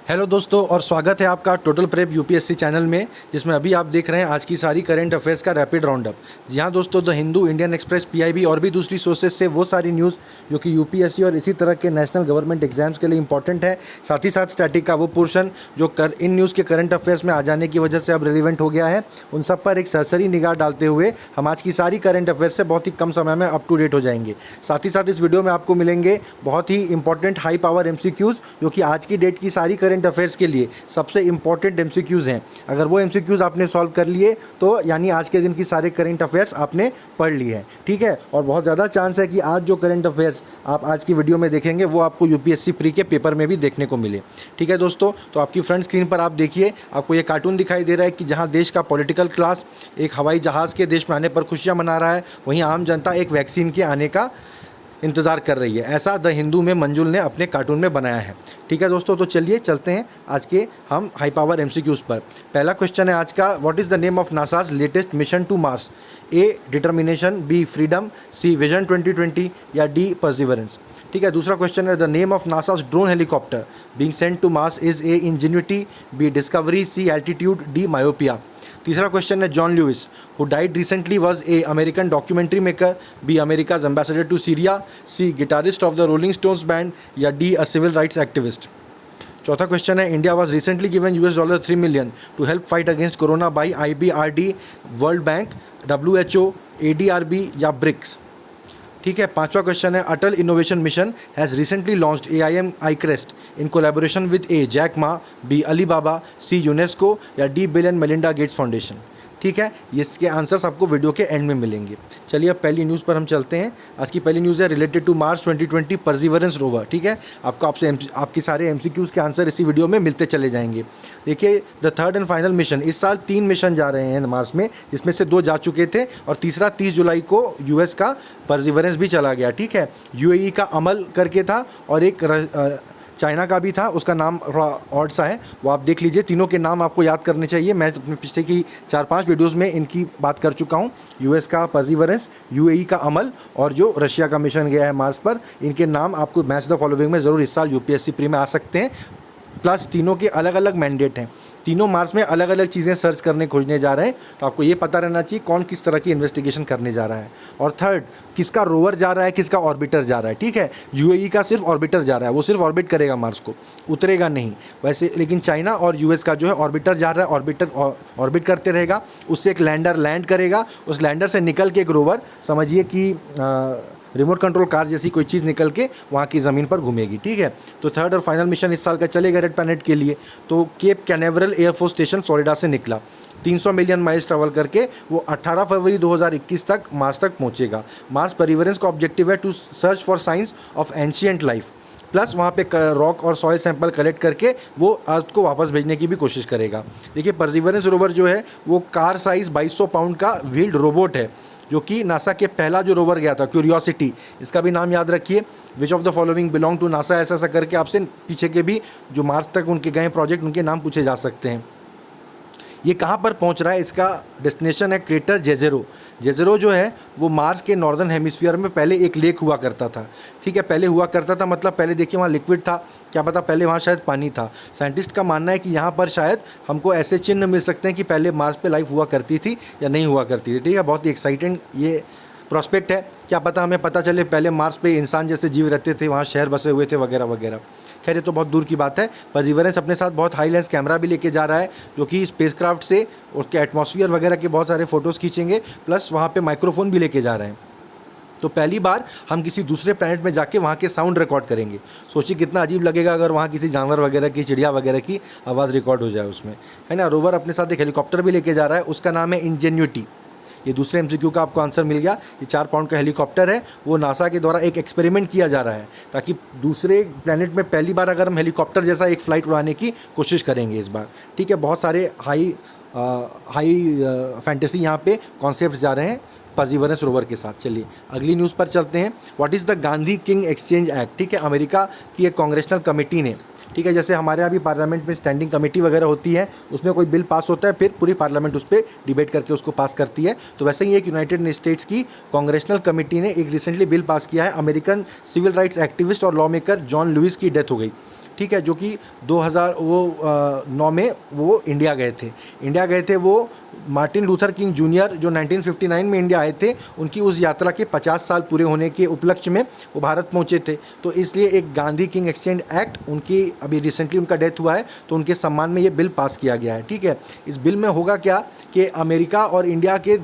Hello दोस्तों और स्वागत है आपका टोटल प्रेप यूपीएससी चैनल में, जिसमें अभी आप देख रहे हैं आज की सारी करंट अफेयर्स का रैपिड राउंड अप। जी हाँ दोस्तों, the Hindu, Indian express, PIB और भी दूसरी सोर्सेज से वो सारी न्यूज़ जो कि यूपीएससी और इसी तरह के नेशनल गवर्नमेंट एग्जाम्स के लिए इंपॉर्टेंट है, साथ ही साथ स्टैटिक का वो पोर्शन जो इन न्यूज़ के करंट अफेयर्स में आ जाने की वजह से अब रिलेवेंट हो गया है, उन सब पर एक सरसरी निगाह डालते हुए हम आज की सारी करंट अफेयर्स से बहुत ही कम समय में अप टू डेट हो जाएंगे। साथ ही साथ इस वीडियो में आपको मिलेंगे बहुत ही इंपॉर्टेंट हाई पावर एमसीक्यूज़ जो कि आज की डेट की सारी करंट अफेयर्स के लिए सबसे इंपॉर्टेंट एमसीक्यूज़ हैं। अगर वो एमसीक्यूज़ आपने सॉल्व कर लिए तो यानी आज के दिन की सारे करंट अफेयर्स आपने पढ़ लिए हैं, ठीक है। और बहुत ज़्यादा चांस है कि आज जो करंट अफेयर्स आप आज की वीडियो में देखेंगे वो आपको यूपीएससी प्री के पेपर में भी देखने को मिले, ठीक है दोस्तों। तो आपकी फ्रंट स्क्रीन पर आप देखिए, आपको ये कार्टून दिखाई दे रहा है कि जहाँ देश का पॉलिटिकल क्लास एक हवाई जहाज़ के देश में आने पर खुशियाँ मना रहा है, वहीं आम जनता एक वैक्सीन के आने का इंतज़ार कर रही है। ऐसा द हिंदू में मंजुल ने अपने कार्टून में बनाया है, ठीक है दोस्तों। तो चलिए चलते हैं आज के हम हाई पावर एमसीक्यूज़ पर। पहला क्वेश्चन है आज का, what is the name of NASA's latest mission to Mars? A determination, B freedom, C vision 2020 या डी परसिवरेंस, ठीक है। दूसरा क्वेश्चन है, the name of NASA's drone helicopter being sent to Mars is A ingenuity, B discovery, C altitude, D myopia. तीसरा question है, John Lewis who died recently was a American documentary maker, B America's ambassador to Syria, C guitarist of the rolling stones band या D a civil rights activist. चौथा question है, India was recently given $3 million to help fight against corona by IBRD, world bank, WHO, ADRB या BRICS, ठीक है। पांचवा question है, Atal innovation mission has recently launched AIM iCrest in collaboration with a Jack Ma, B Alibaba, C UNESCO या D Bill and Melinda Gates foundation, ठीक है। इसके answers आपको वीडियो के एंड में मिलेंगे। चलिए अब पहली न्यूज़ पर हम चलते हैं। आज की पहली न्यूज़ है related to March 2020 perseverance rover, ठीक है। आपके सारे एमसीक्यूज़ के आंसर इसी वीडियो में मिलते चले जाएंगे। देखिए, the third and final mission, इस साल 3 मिशन जा रहे हैं मार्स में, जिसमें से 2 जा चुके थे और तीसरा 30 जुलाई को यूएस का परसिवरेंस भी चला गया, ठीक है। यूएई का अमल करके था और एक चाइना का भी था, उसका नाम थोड़ा ऑड सा है, वो आप देख लीजिए। तीनों के नाम आपको याद करने चाहिए, मैं अपने पिछले की 4-5 वीडियोस में इनकी बात कर चुका हूँ। यूएस का परसिवरेंस, यूएई का अमल और जो रशिया का मिशन गया है मार्स पर, इनके नाम आपको मैच द फॉलोइंग में ज़रूर इस साल यूपीएससी प्री में आ सकते हैं। प्लस तीनों के अलग अलग मैंडेट हैं, तीनों मार्स में अलग अलग चीज़ें सर्च करने खोजने जा रहे हैं, तो आपको ये पता रहना चाहिए कौन किस तरह की इन्वेस्टिगेशन करने जा रहा है। और थर्ड, किसका रोवर जा रहा है, किसका ऑर्बिटर जा रहा है, ठीक है। यूएई का सिर्फ ऑर्बिटर जा रहा है, वो सिर्फ ऑर्बिट करेगा मार्स को, उतरेगा नहीं वैसे। लेकिन चाइना और यूएस का जो है ऑर्बिटर जा रहा है, ऑर्बिटर ऑर्बिट करते रहेगा, उससे एक लैंडर लैंड करेगा, उस लैंडर से निकल के एक रोवर, समझिए कि रिमोट कंट्रोल कार जैसी कोई चीज़ निकल के वहाँ की ज़मीन पर घूमेगी, ठीक है। तो थर्ड और फाइनल मिशन इस साल का चलेगा रेड प्लैनेट के लिए। तो Cape Canaveral air force station Florida से निकला, 300 मिलियन माइल्स ट्रैवल करके वो 18 फरवरी 2021 तक मार्स तक पहुँचेगा। मार्स परसिवरेंस का ऑब्जेक्टिव है to search for science of ancient life, plus वहाँ पे रॉक और सॉइल सैंपल कलेक्ट करके वो अर्थ को वापस भेजने की भी कोशिश करेगा। देखिए, परसिवरेंस रोवर जो है वो कार साइज़ 2200 पाउंड का व्हील्ड रोबोट है, जो कि नासा के पहला जो रोवर गया था, क्यूरियोसिटी, इसका भी नाम याद रखिए। Which of the following belong to NASA, ऐसा ऐसा करके आपसे पीछे के भी जो मार्स तक उनके गए प्रोजेक्ट, उनके नाम पूछे जा सकते हैं। ये कहाँ पर पहुँच रहा है, इसका डेस्टिनेशन है क्रेटर जेजेरो। जेजेरो जो है वो मार्स के नॉर्दर्न हेमिस्फीयर में पहले एक लेक हुआ करता था, ठीक है। पहले हुआ करता था मतलब पहले देखिए वहाँ लिक्विड था, क्या पता पहले वहाँ शायद पानी था। साइंटिस्ट का मानना है कि यहाँ पर शायद हमको ऐसे चिन्ह मिल सकते हैं कि पहले मार्स पे लाइफ हुआ करती थी या नहीं हुआ करती थी, ठीक है। बहुत ही एक्साइटिंग ये प्रॉस्पेक्ट है, क्या पता हमें पता चले पहले मार्स पे इंसान जैसे जीव रहते थे, वहाँ शहर बसे हुए थे वगैरह वगैरह। खैर ये तो बहुत दूर की बात है। परसिवरेंस अपने साथ बहुत हाई लेंस कैमरा भी लेके जा रहा है, जो कि स्पेसक्राफ्ट से उसके एटमॉस्फेयर वगैरह के बहुत सारे फ़ोटोज़ खींचेंगे, प्लस वहाँ पे माइक्रोफोन भी लेके जा रहे हैं। तो पहली बार हम किसी दूसरे प्लैनेट में जाके वहाँ के साउंड रिकॉर्ड करेंगे। सोचिए कितना अजीब लगेगा अगर वहाँ किसी जानवर वगैरह की, चिड़िया वगैरह की आवाज़ रिकॉर्ड हो जाए उसमें, है ना। रोवर अपने साथ एक हेलीकॉप्टर भी लेके जा रहा है, उसका नाम है इंजेन्युटी। ये दूसरे एमसीक्यू का आपको आंसर मिल गया। ये 4 पाउंड का हेलीकॉप्टर है, वो नासा के द्वारा एक एक्सपेरिमेंट किया जा रहा है, ताकि दूसरे प्लैनेट में पहली बार अगर हम हेलीकॉप्टर जैसा एक फ़्लाइट उड़ाने की कोशिश करेंगे इस बार, ठीक है। बहुत सारे हाई फैंटेसी यहाँ पे कॉन्सेप्ट जा रहे हैं परसिवरेंस रोवर के साथ। चलिए अगली न्यूज़ पर चलते हैं। What is the Gandhi king exchange act, ठीक है। अमेरिका की एक कांग्रेशनल कमेटी ने, ठीक है, जैसे हमारे यहाँ भी पार्लियामेंट में स्टैंडिंग कमेटी वगैरह होती है, उसमें कोई बिल पास होता है, फिर पूरी पार्लियामेंट उस पर डिबेट करके उसको पास करती है। तो वैसे ही एक यूनाइटेड स्टेट्स की कांग्रेशनल कमेटी ने एक रिसेंटली बिल पास किया है। अमेरिकन सिविल राइट्स एक्टिविस्ट और लॉ मेकर जॉन लुइस की डेथ हो गई, ठीक है, जो कि 2009 में वो इंडिया गए थे वो मार्टिन लूथर किंग जूनियर जो 1959 में इंडिया आए थे, उनकी उस यात्रा के 50 साल पूरे होने के उपलक्ष्य में वो भारत पहुंचे थे। तो इसलिए एक गांधी किंग एक्सचेंज एक्ट, उनकी अभी रिसेंटली उनका डेथ हुआ है, तो उनके सम्मान में ये बिल पास किया गया है। ठीक है, इस बिल में होगा क्या कि अमेरिका और इंडिया के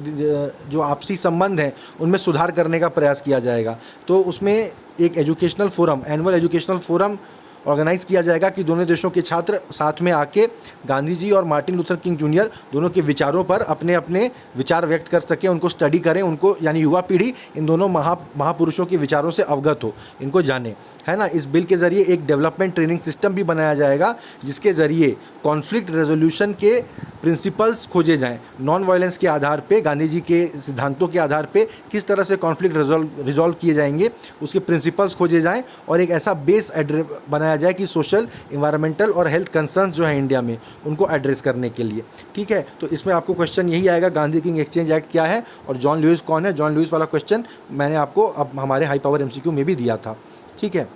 जो आपसी संबंध हैं उनमें सुधार करने का प्रयास किया जाएगा। तो उसमें एक educational forum, annual educational forum organise किया जाएगा कि दोनों देशों के छात्र साथ में आके गांधी जी और मार्टिन लूथर किंग जूनियर दोनों के विचारों पर अपने अपने विचार व्यक्त कर सकें, उनको स्टडी करें, उनको यानी युवा पीढ़ी इन दोनों महापुरुषों के विचारों से अवगत हो, इनको जाने, है ना। इस बिल के ज़रिए एक डेवलपमेंट ट्रेनिंग सिस्टम भी बनाया जाएगा जिसके ज़रिए कॉन्फ्लिक्ट रेजोल्यूशन के प्रिंसिपल्स खोजे जाएं, नॉन वायलेंस के आधार पे, गांधी जी के सिद्धांतों के आधार पे किस तरह से कॉन्फ्लिक्ट रिजॉल्व किए जाएंगे, उसके प्रिंसिपल्स खोजे जाएं और एक ऐसा बेस बनाया जाए कि सोशल, इन्वायरमेंटल और हेल्थ कंसर्न्स जो है इंडिया में उनको एड्रेस करने के लिए। ठीक है, तो इसमें आपको क्वेश्चन यही आएगा, गांधी किंग एक्सचेंज एक्ट क्या है और जॉन लुइस कौन है। जॉन लुइस वाला क्वेश्चन मैंने आपको अब हमारे हाई पावर MCQ में भी दिया था। ठीक है,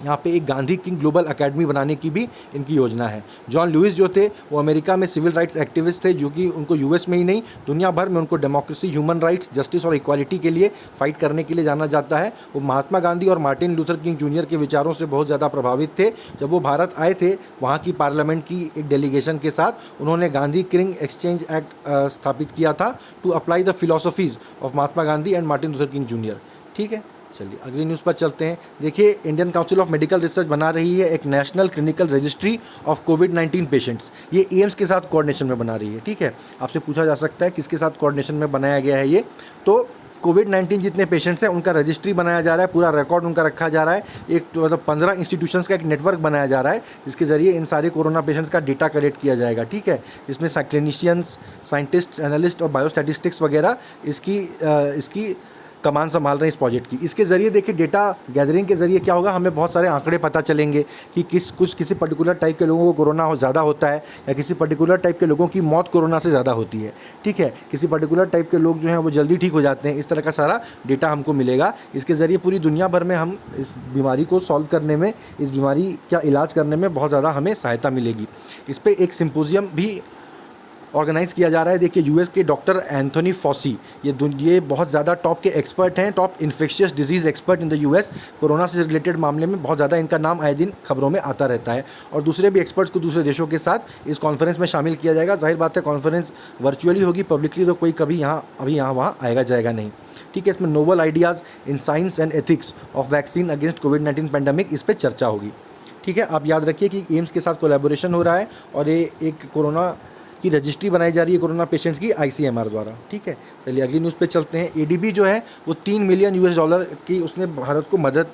यहाँ पे एक गांधी किंग ग्लोबल एकेडमी बनाने की भी इनकी योजना है। जॉन लुइस जो थे वो अमेरिका में सिविल राइट्स एक्टिविस्ट थे, जो कि उनको US में ही नहीं दुनिया भर में उनको डेमोक्रेसी, ह्यूमन राइट्स, जस्टिस और इक्वालिटी के लिए फाइट करने के लिए जाना जाता है। वो महात्मा गांधी और मार्टिन लूथर किंग जूनियर के विचारों से बहुत ज़्यादा प्रभावित थे। जब वो भारत आए थे वहाँ की पार्लियामेंट की एक डेलीगेशन के साथ उन्होंने गांधी किंग एक्सचेंज एक्ट स्थापित किया था to apply the philosophies of Mahatma Gandhi and Martin Luther King junior. ठीक है, चलिए अगली न्यूज़ पर चलते हैं। देखिए, Indian Council of Medical Research बना रही है एक नेशनल क्लिनिकल रजिस्ट्री ऑफ कोविड-19 पेशेंट्स। ये एम्स के साथ कोऑर्डिनेशन में बना रही है। ठीक है, आपसे पूछा जा सकता है किसके साथ कोऑर्डिनेशन में बनाया गया है ये, तो कोविड-19 जितने पेशेंट्स हैं उनका रजिस्ट्री बनाया जा रहा है, पूरा रिकॉर्ड उनका रखा जा रहा है। एक मतलब 15 इंस्टीट्यूशंस का एक नेटवर्क बनाया जा रहा है जिसके ज़रिए इन सारे कोरोना पेशेंट्स का डेटा कलेक्ट किया जाएगा। ठीक है, इसमें क्लिनिशियंस, साइंटिस्ट, एनालिस्ट और बायोस्टैटिस्टिक्स वगैरह इसकी कमान संभाल रहे हैं इस प्रोजेक्ट की। इसके ज़रिए देखिए, डेटा गैदरिंग के ज़रिए क्या होगा, हमें बहुत सारे आंकड़े पता चलेंगे कि किसी पर्टिकुलर टाइप के लोगों को कोरोना ज़्यादा होता है या किसी पर्टिकुलर टाइप के लोगों की मौत कोरोना से ज़्यादा होती है। ठीक है, किसी पर्टिकुलर टाइप के लोग जो हैं वो जल्दी ठीक हो जाते हैं। इस तरह का सारा डेटा हमको मिलेगा। इसके ज़रिए पूरी दुनिया भर में हम इस बीमारी को सॉल्व करने में, इस बीमारी का इलाज करने में बहुत ज़्यादा हमें सहायता मिलेगी। इस पर एक सिम्पोजियम भी ऑर्गेनाइज़ किया जा रहा है। देखिए, US के डॉक्टर एंथोनी फॉसी, ये बहुत ज़्यादा टॉप के एक्सपर्ट हैं, top infectious disease expert in the US। Corona से रिलेटेड मामले में बहुत ज़्यादा इनका नाम आए दिन खबरों में आता रहता है और दूसरे भी एक्सपर्ट्स को दूसरे देशों के साथ इस कॉन्फ्रेंस में शामिल किया जाएगा। जाहिर बात है, कॉन्फ्रेंस वर्चुअली होगी, पब्लिकली तो कोई कभी यहाँ वहाँ आएगा जाएगा नहीं। ठीक है, इसमें novel ideas in science and ethics of vaccine against covid pandemic, इस पर चर्चा होगी। ठीक है, आप याद रखिए कि एम्स के साथ कोलैबोरेशन हो रहा है और ये एक कोरोना की रजिस्ट्री बनाई जा रही है कोरोना पेशेंट्स की ICMR द्वारा। ठीक है, चलिए अगली न्यूज़ पे चलते हैं। ADB जो है वो $3 मिलियन की उसने भारत को मदद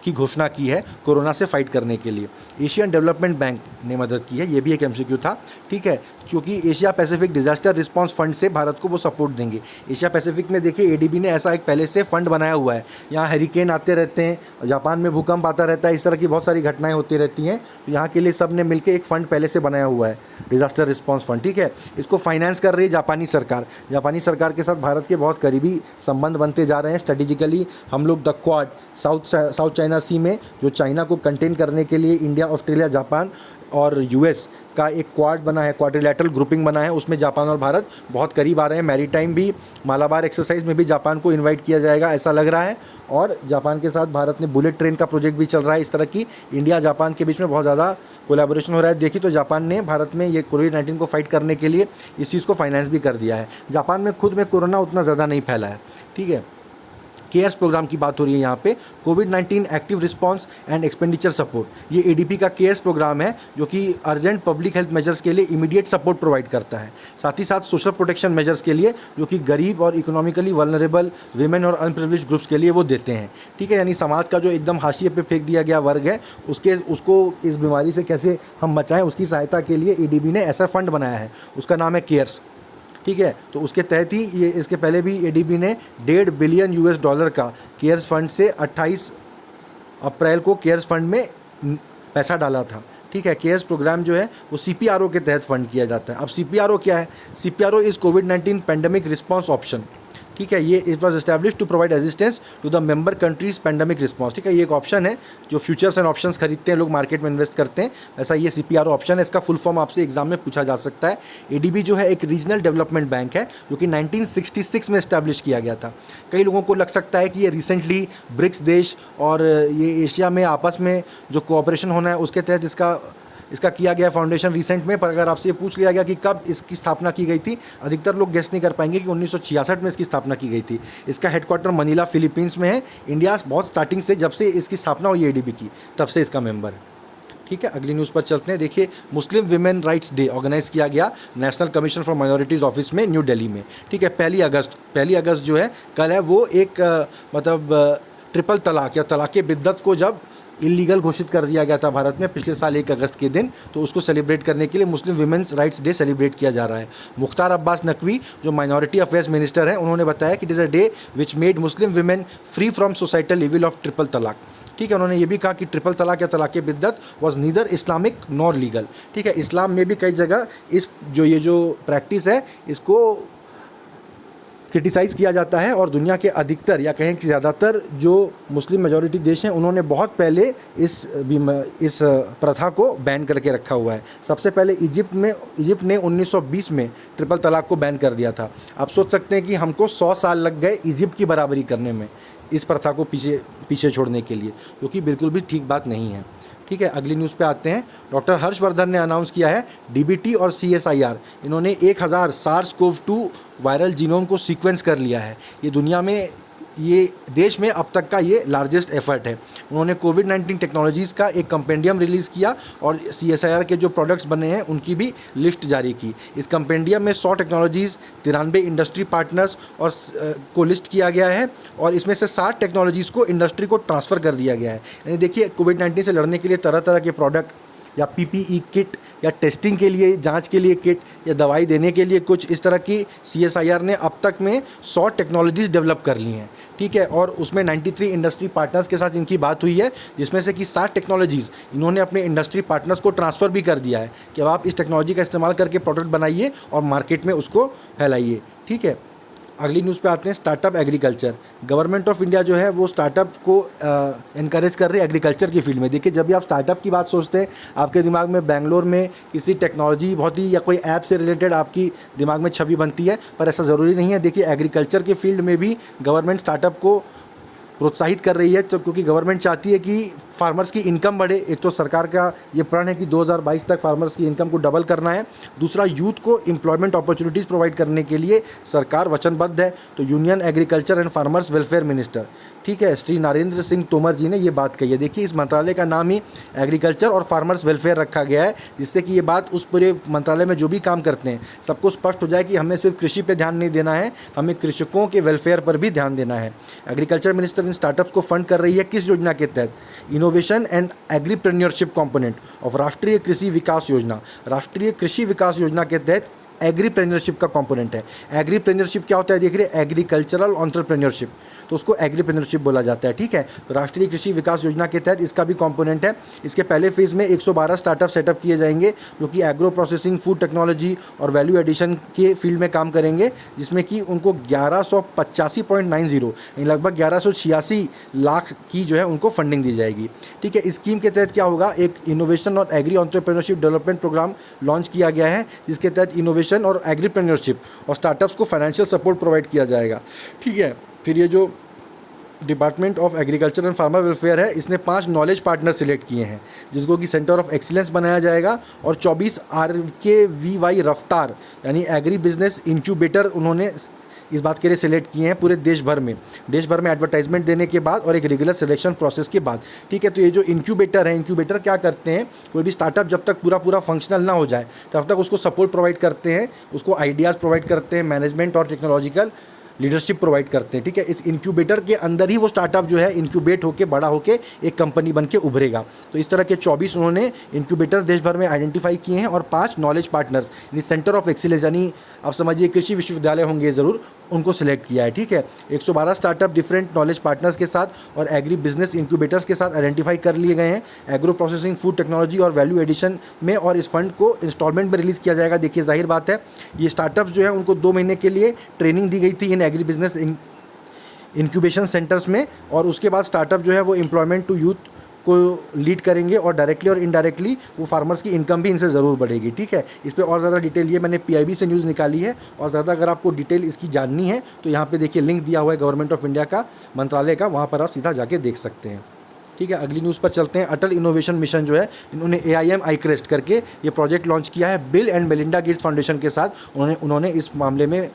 की घोषणा की है कोरोना से फाइट करने के लिए। एशियन डेवलपमेंट बैंक ने मदद की है, ये भी एक MCQ था। ठीक है, क्योंकि Asia Pacific disaster response fund से भारत को वो सपोर्ट देंगे। एशिया पैसिफिक में देखिए, ADB ने ऐसा एक पहले से फंड बनाया हुआ है। यहाँ हैरिकेन आते रहते हैं, जापान में भूकंप आता रहता है, इस तरह की बहुत सारी घटनाएं होती रहती हैं, तो यहाँ के लिए सब ने मिलकर एक फ़ंड पहले से बनाया हुआ है, डिजास्टर रिस्पांस फंड। ठीक है, इसको फाइनेंस कर रही है जापानी सरकार। जापानी सरकार के साथ भारत के बहुत करीबी संबंध बनते जा रहे हैं। स्ट्रेटेजिकली हम लोग द क्वाड, साउथ चाइना सी में जो चाइना को कंटेन करने के लिए इंडिया, ऑस्ट्रेलिया, जापान और US का एक क्वाड बना है, क्वाड्रिलैटरल ग्रुपिंग बना है, उसमें जापान और भारत बहुत करीब आ रहे हैं। मैरीटाइम भी, मालाबार एक्सरसाइज में भी जापान को इनवाइट किया जाएगा ऐसा लग रहा है। और जापान के साथ भारत ने बुलेट ट्रेन का प्रोजेक्ट भी चल रहा है। इस तरह की इंडिया जापान के बीच में बहुत ज़्यादा कोलैबोरेशन हो रहा है। देखिए, तो जापान ने भारत में ये कोविड-19 को फाइट करने के लिए इस चीज़ को फाइनेंस भी कर दिया है। जापान में खुद में कोरोना उतना ज़्यादा नहीं फैला है। ठीक है, केयर्स प्रोग्राम की बात हो रही है यहाँ पे, कोविड-19 active response and expenditure support. ये ADB का केयर्स प्रोग्राम है जो कि अर्जेंट पब्लिक हेल्थ मेजर्स के लिए इमीडिएट सपोर्ट प्रोवाइड करता है। साथ ही साथ सोशल प्रोटेक्शन मेजर्स के लिए, जो कि गरीब और इकोनॉमिकली वल्नरेबल विमेन और अनप्रिविलेज्ड ग्रुप्स के लिए वो देते हैं। ठीक है, यानी समाज का जो एकदम हाशिए पे फेंक दिया गया वर्ग है उसको इस बीमारी से कैसे हम बचाएं, उसकी सहायता के लिए ADB ने ऐसा फंड बनाया है, उसका नाम है केयर्स। ठीक है, तो उसके तहत ही ये, इसके पहले भी ADB ने $1.5 बिलियन का केयर्स फंड से 28 अप्रैल को केयर्स फंड में पैसा डाला था। ठीक है, केयर्स प्रोग्राम जो है वो CPRO के तहत फंड किया जाता है। अब CPRO क्या है? CPRO इज़ कोविड-19 पैंडेमिक रिस्पांस ऑप्शन। ठीक है, ये it was establish to provide assistance to the member countries pandemic response. ठीक है, ये एक ऑप्शन है जो फ्यूचर्स एंड ऑप्शंस खरीदते हैं लोग, मार्केट में इन्वेस्ट करते हैं, ऐसा ये CPRO ऑप्शन है। इसका फुल फॉर्म आपसे एग्जाम में पूछा जा सकता है। ADB जो है एक रीजनल डेवलपमेंट बैंक है जो कि 1966 में इस्टेब्लिश किया गया था। कई लोगों को लग सकता है कि ये रिसेंटली ब्रिक्स देश और ये एशिया में आपस में जो कोऑपरेशन होना है उसके तहत इसका किया गया फाउंडेशन रिसेंट में। पर अगर आपसे ये पूछ लिया गया कि कब इसकी स्थापना की गई थी, अधिकतर लोग गेस नहीं कर पाएंगे कि 1966 में इसकी स्थापना की गई थी। इसका हेडक्वार्टर मनीला फिलीपींस में है। इंडिया बहुत स्टार्टिंग से, जब से इसकी स्थापना हुई ADB की, तब से इसका मेंबर है। ठीक है, अगली न्यूज़ पर चलते हैं। देखिए, Muslim women rights day organise किया गया National Commission for Minorities office में, न्यू दिल्ली में। ठीक है, पहली अगस्त जो है कल है, वो एक ट्रिपल तलाक या तलाक़ बिद्दत को जब इलीगल घोषित कर दिया गया था भारत में पिछले साल 1 अगस्त के दिन, तो उसको सेलिब्रेट करने के लिए मुस्लिम विमेंस राइट्स डे सेलिब्रेट किया जा रहा है। मुख्तार अब्बास नकवी जो माइनॉरिटी अफेयर्स मिनिस्टर हैं, उन्होंने बताया कि it is a day which made Muslim women free from societal evil of triple तलाक। ठीक है, उन्होंने ये भी कहा कि ट्रिपल तलाक या तलाक़ बिद्दत was neither Islamic nor legal. ठीक है, इस्लाम में भी कई जगह ये जो प्रैक्टिस है इसको क्रिटिसाइज़ किया जाता है, और दुनिया के अधिकतर या कहें कि ज़्यादातर जो मुस्लिम मेजॉरिटी देश हैं उन्होंने बहुत पहले इस प्रथा को बैन करके रखा हुआ है। सबसे पहले इजिप्ट ने 1920 में ट्रिपल तलाक को बैन कर दिया था। आप सोच सकते हैं कि हमको 100 साल लग गए इजिप्ट की बराबरी करने में, इस प्रथा को पीछे छोड़ने के लिए, जो कि बिल्कुल भी ठीक बात नहीं है। ठीक है, अगली न्यूज़ पे आते हैं। डॉक्टर हर्षवर्धन ने अनाउंस किया है DBT और CSIR, इन्होंने 1000 SARS-CoV-2 वायरल जीनोम को सीक्वेंस कर लिया है। ये दुनिया में, ये देश में अब तक का ये लार्जेस्ट एफर्ट है। उन्होंने कोविड-19 टेक्नोलॉजीज़ का एक कंपेंडियम रिलीज़ किया और CSIR के जो प्रोडक्ट्स बने हैं उनकी भी लिस्ट जारी की। इस कंपेंडियम में 100 टेक्नोलॉजीज़, 93 इंडस्ट्री पार्टनर्स और को लिस्ट किया गया है, और इसमें से 60 टेक्नोलॉजीज़ को इंडस्ट्री को ट्रांसफ़र कर दिया गया है। यानी देखिए, कोविड-19 से लड़ने के लिए तरह तरह के प्रोडक्ट या PPE किट या टेस्टिंग के लिए, जांच के लिए किट या दवाई देने के लिए कुछ, इस तरह की CSIR ने अब तक में 100 टेक्नोलॉजीज़ डेवलप कर ली हैं। ठीक है, और उसमें 93 इंडस्ट्री पार्टनर्स के साथ इनकी बात हुई है, जिसमें से कि 60 टेक्नोलॉजीज़ इन्होंने अपने इंडस्ट्री पार्टनर्स को ट्रांसफ़र भी कर दिया है कि अब आप इस टेक्नोलॉजी का इस्तेमाल करके प्रोडक्ट बनाइए और मार्केट में उसको फैलाइए। ठीक है, अगली न्यूज़ पे आते हैं। Startup agriculture, government of India जो है वो स्टार्टअप को इनकरेज कर रही है एग्रीकल्चर की फील्ड में। देखिए, जब भी आप स्टार्टअप की बात सोचते हैं, आपके दिमाग में बेंगलोर में किसी टेक्नोलॉजी बहुत ही या कोई ऐप से रिलेटेड आपकी दिमाग में छवि बनती है, पर ऐसा ज़रूरी नहीं है। देखिए, एग्रीकल्चर के फील्ड में भी गवर्नमेंट स्टार्टअप को प्रोत्साहित कर रही है, तो क्योंकि गवर्नमेंट चाहती है कि फार्मर्स की इनकम बढ़े। एक तो सरकार का ये प्रण है कि 2022 तक फार्मर्स की इनकम को डबल करना है। दूसरा, यूथ को एम्प्लॉयमेंट अपॉर्चुनिटीज़ प्रोवाइड करने के लिए सरकार वचनबद्ध है। तो union agriculture and farmers welfare minister, ठीक है, श्री नरेंद्र सिंह तोमर जी ने ये बात कही है। देखिए, इस मंत्रालय का नाम ही एग्रीकल्चर और फार्मर्स वेलफेयर रखा गया है, जिससे कि ये बात उस पूरे मंत्रालय में जो भी काम करते हैं सबको स्पष्ट हो जाए कि हमें सिर्फ कृषि पे ध्यान नहीं देना है, हमें कृषकों के वेलफेयर पर भी ध्यान देना है। एग्रीकल्चर मिनिस्टर इन स्टार्टअप्स को फंड कर रही है किस योजना के तहत? इनोवेशन एंड एग्रीप्रेन्योरशिप कंपोनेंट ऑफ राष्ट्रीय कृषि विकास योजना। राष्ट्रीय कृषि विकास योजना के तहत एग्रीप्रेन्योरशिप का कंपोनेंट है। एग्रीप्रेन्योरशिप क्या होता है? देख रहे, एग्रीकल्चरल एंटरप्रेन्योरशिप, तो उसको एग्रीप्रेन्योरशिप बोला जाता है। ठीक है, तो राष्ट्रीय कृषि विकास योजना के तहत इसका भी कंपोनेंट है। इसके पहले फेज़ में 112 स्टार्टअप सेटअप किए जाएंगे, जो कि एग्रो प्रोसेसिंग, फूड टेक्नोलॉजी और वैल्यू एडिशन के फील्ड में काम करेंगे, जिसमें कि उनको 1185.90 यानी लगभग 1186 लाख की जो है उनको फंडिंग दी जाएगी। ठीक है, इस स्कीम के तहत क्या होगा, एक इनोवेशन और agri entrepreneurship development programme launch किया गया है, जिसके तहत इनोवेशन और एग्रीप्रेन्योरशिप और स्टार्टअप्स को फाइनेंशियल सपोर्ट प्रोवाइड किया जाएगा। ठीक है, फिर ये जो department of agriculture and farmer welfare है, इसने 5 नॉलेज पार्टनर सिलेक्ट किए हैं, जिसको कि सेंटर ऑफ एक्सीलेंस बनाया जाएगा, और 24 RKVY रफ्तार यानी एग्री बिजनेस इंक्यूबेटर उन्होंने इस बात के लिए सिलेक्ट किए हैं पूरे देश भर में एडवर्टाइजमेंट देने के बाद और एक रेगुलर सिलेक्शन प्रोसेस के बाद। ठीक है, तो ये जो इंक्यूबेटर है, इंक्यूबेटर क्या करते हैं, कोई भी स्टार्टअप जब तक पूरा फंक्शनल ना हो जाए तब तक उसको सपोर्ट प्रोवाइड करते हैं, उसको आइडियाज़ प्रोवाइड करते हैं, मैनेजमेंट और टेक्नोलॉजिकल लीडरशिप प्रोवाइड करते हैं। ठीक है, इस इंक्यूबेटर के अंदर ही वो स्टार्टअप जो है इंक्यूबेट होकर बड़ा होकर एक कंपनी बन के उभरेगा। तो इस तरह के 24 उन्होंने इंक्यूबेटर देश भर में आइडेंटिफाई किए हैं, और 5 नॉलेज पार्टनर्स यानी सेंटर ऑफ एक्सीलेंस, यानी आप समझिए कृषि विश्वविद्यालय होंगे ज़रूर, उनको सिलेक्ट किया है। ठीक है, 112 स्टार्टअप डिफरेंट नॉलेज पार्टनर्स के साथ और एग्री बिजनेस इंक्यूबेटर्स के साथ आइडेंटिफाई कर लिए गए हैं एग्रो प्रोसेसिंग, फूड टेक्नोलॉजी और वैल्यू एडिशन में, और इस फंड को इंस्टॉलमेंट में रिलीज़ किया जाएगा। देखिए जाहिर बात है, ये स्टार्टअप्स जो है उनको 2 महीने के लिए ट्रेनिंग दी गई थी इन एग्री बिजनेस इंक्यूबेशन सेंटर्स में, और उसके बाद स्टार्टअप जो है वो एम्प्लॉयमेंट टू यूथ को लीड करेंगे और डायरेक्टली और इनडायरेक्टली वो फार्मर्स की इनकम भी इनसे ज़रूर बढ़ेगी। ठीक है, इस पर और ज़्यादा डिटेल ये मैंने पीआईबी से न्यूज़ निकाली है, और ज़्यादा अगर आपको डिटेल इसकी जाननी है तो यहाँ पे देखिए लिंक दिया हुआ है गवर्नमेंट ऑफ इंडिया का मंत्रालय का, वहाँ पर आप सीधा जाके देख सकते हैं। ठीक है, अगली न्यूज़ पर चलते हैं। अटल इनोवेशन मिशन जो है, इन्होंने AIM iCrest करके ये प्रोजेक्ट लॉन्च किया है bill and Melinda Gates foundation के साथ। उन्होंने इस मामले में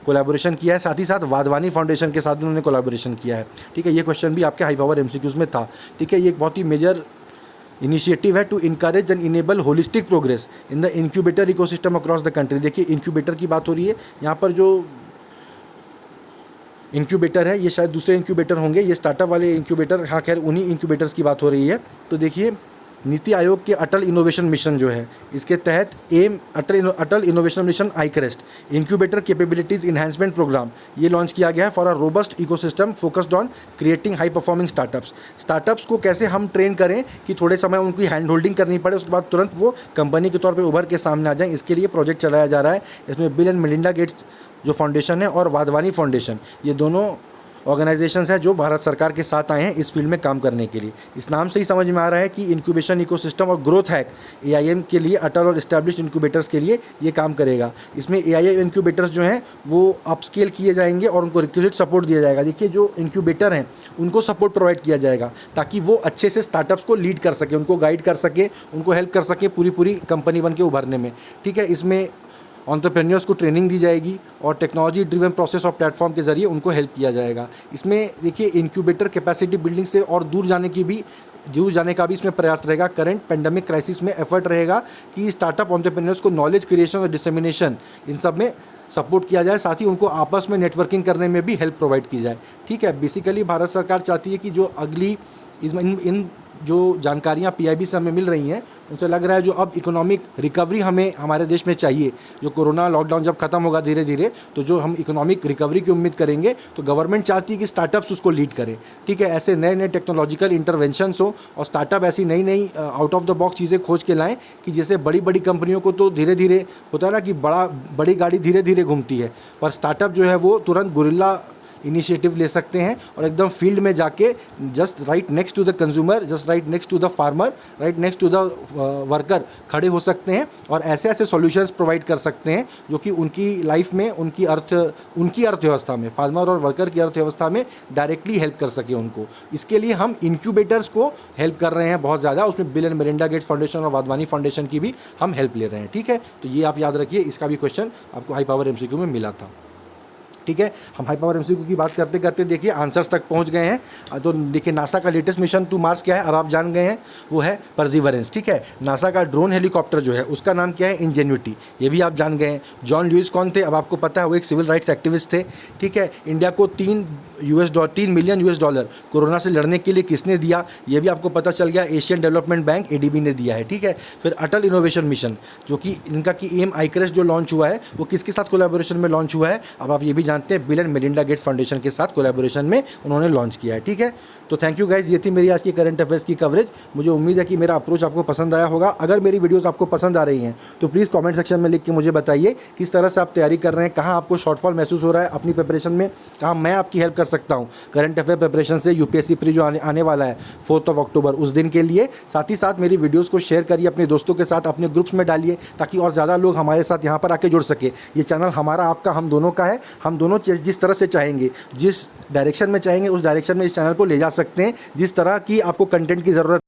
कोलैबोरेशन किया है, साथ ही साथ वाधवानी फाउंडेशन के साथ उन्होंने कोलैबोरेशन किया है। ठीक है, ये क्वेश्चन भी आपके हाई पावर MCQs में था। ठीक है, ये एक बहुत ही मेजर इनिशिएटिव है to encourage and enable holistic progress in the incubator ecosystem across the country. देखिए इंक्यूबेटर की बात हो रही है यहाँ पर, जो इंक्यूबेटर है ये शायद दूसरे इंक्यूबेटर होंगे, ये स्टार्टअप वाले इंक्यूबेटर, हाँ खैर उन्हीं इंक्यूबेटर्स की बात हो रही है। तो देखिए नीति आयोग के अटल इनोवेशन मिशन जो है, इसके तहत Atal innovation mission iCrest incubator capabilities enhancement program ये लॉन्च किया गया है for a robust ecosystem focused on creating high performing startups को कैसे हम ट्रेन करें कि थोड़े समय उनकी हैंड होल्डिंग करनी पड़े, उसके बाद तुरंत वो कंपनी के तौर पर उभर के सामने आ जाएं। इसके लिए प्रोजेक्ट चलाया जा रहा है। इसमें बिल एंड मेलिंडा गेट्स जो फाउंडेशन है और वाधवानी फाउंडेशन, ये दोनों ऑर्गेनाइजेशंस हैं जो भारत सरकार के साथ आए हैं इस फील्ड में काम करने के लिए। इस नाम से ही समझ में आ रहा है कि इंक्यूबेशन इकोसिस्टम और ग्रोथ हैक AIM के लिए, अटल और इस्टेब्लिश्ड इंक्यूबेटर्स के लिए ये काम करेगा। इसमें AIM इंक्यूबेटर्स जो हैं वो अपस्केल किए जाएंगे और उनको रिक्विजिट सपोर्ट दिया जाएगा। देखिए जो इंक्यूबेटर हैं उनको सपोर्ट प्रोवाइड किया जाएगा ताकि वो अच्छे से स्टार्टअप्स को लीड कर सके, उनको गाइड कर सके, उनको हेल्प कर सके पूरी कंपनी बन के उभरने में। ठीक है, इसमें एंटरप्रेन्योर्स को ट्रेनिंग दी जाएगी और टेक्नोलॉजी ड्रिवन प्रोसेस और प्लेटफॉर्म के ज़रिए उनको हेल्प किया जाएगा। इसमें देखिए इंक्यूबेटर कैपेसिटी बिल्डिंग से और दूर जाने का भी इसमें प्रयास रहेगा। करंट पेंडेमिक क्राइसिस में एफर्ट रहेगा कि स्टार्टअप एंटरप्रेन्योर्स को नॉलेज क्रिएशन और डिसेमिनेशन इन सब में सपोर्ट किया जाए, साथ ही उनको आपस में नेटवर्किंग करने में भी हेल्प प्रोवाइड की जाए। ठीक है, बेसिकली भारत सरकार चाहती है कि जो अगली इन जो जानकारियाँ पीआईबी से हमें मिल रही हैं उनसे लग रहा है जो अब इकोनॉमिक रिकवरी हमें हमारे देश में चाहिए, जो कोरोना लॉकडाउन जब खत्म होगा धीरे धीरे, तो जो हम इकोनॉमिक रिकवरी की उम्मीद करेंगे तो गवर्नमेंट चाहती है कि स्टार्टअप्स उसको लीड करें। ठीक है, ऐसे नए टेक्नोलॉजिकल इंटरवेंशंस हो और स्टार्टअप ऐसी नई आउट ऑफ द बॉक्स चीज़ें खोज के लाएँ कि जैसे बड़ी कंपनियों को तो धीरे धीरे होता है ना कि बड़ी गाड़ी धीरे धीरे घूमती है, पर स्टार्टअप जो है वो तुरंत गुरिल्ला इनिशिएटिव ले सकते हैं और एकदम फील्ड में जाके just right next to the consumer, just right next to the farmer, right next to the worker खड़े हो सकते हैं और ऐसे सॉल्यूशंस प्रोवाइड कर सकते हैं जो कि उनकी लाइफ में, उनकी अर्थव्यवस्था में, फार्मर और वर्कर की अर्थव्यवस्था में डायरेक्टली हेल्प कर सके उनको। इसके लिए हम इंक्यूबेटर्स को हेल्प कर रहे हैं बहुत ज़्यादा, उसमें bill and Melinda Gates foundation और वाधवानी फाउंडेशन की भी हम हेल्प ले रहे हैं। ठीक है, तो ये आप याद रखिए, इसका भी क्वेश्चन आपको हाई पावर MCQ में मिला था। ठीक है, हम हाई पावर MCQ की बात करते करते देखिए आंसर्स तक पहुंच गए हैं। तो देखिए नासा का लेटेस्ट मिशन टू मार्स क्या है, अब आप जान गए हैं, वो है परसिवरेंस। ठीक है, नासा का ड्रोन हेलीकॉप्टर जो है उसका नाम क्या है, इंजेन्युटी, ये भी आप जान गए हैं। जॉन लुइस कौन थे, अब आपको पता है, वो एक सिविल राइट्स एक्टिविस्ट थे। ठीक है, इंडिया को $3 मिलियन कोरोना से लड़ने के लिए किसने दिया, ये भी आपको पता चल गया, एशियन डेवलपमेंट बैंक ADB ने दिया है। ठीक है, फिर अटल इनोवेशन मिशन जो कि इनका की AIM iCrest जो लॉन्च हुआ है वो किसके साथ कोलैबोरेशन में लॉन्च हुआ है, अब आप ये भी जानते हैं, bill and Melinda Gates foundation के साथ कोलैबोरेशन में उन्होंने लॉन्च किया है। ठीक है, तो थैंक यू गाइज, ये थी मेरी आज की करंट अफेयर्स की कवरेज। मुझे उम्मीद है कि मेरा अप्रोच आपको पसंद आया होगा। अगर मेरी वीडियोस आपको पसंद आ रही हैं तो प्लीज़ कमेंट सेक्शन में लिख के मुझे बताइए किस तरह से आप तैयारी कर रहे हैं, कहाँ आपको शॉर्टफॉल महसूस हो रहा है अपनी प्रिपरेशन में, कहाँ मैं आपकी हेल्प कर सकता हूँ करंट अफेयर प्रिपरेशन से। UPSC प्री जो आने वाला है 4 अक्टूबर, उस दिन के लिए साथ ही साथ मेरी वीडियोज़ को शेयर करिए अपने दोस्तों के साथ, अपने ग्रुप्स में डालिए ताकि और ज़्यादा लोग हमारे साथ यहाँ पर आके जुड़ सके। ये चैनल हमारा, आपका, हम दोनों का है। हम दोनों जिस तरह से चाहेंगे, जिस डायरेक्शन में चाहेंगे उस डायरेक्शन में इस चैनल को ले जा सकते हैं, जिस तरह की आपको कंटेंट की ज़रूरत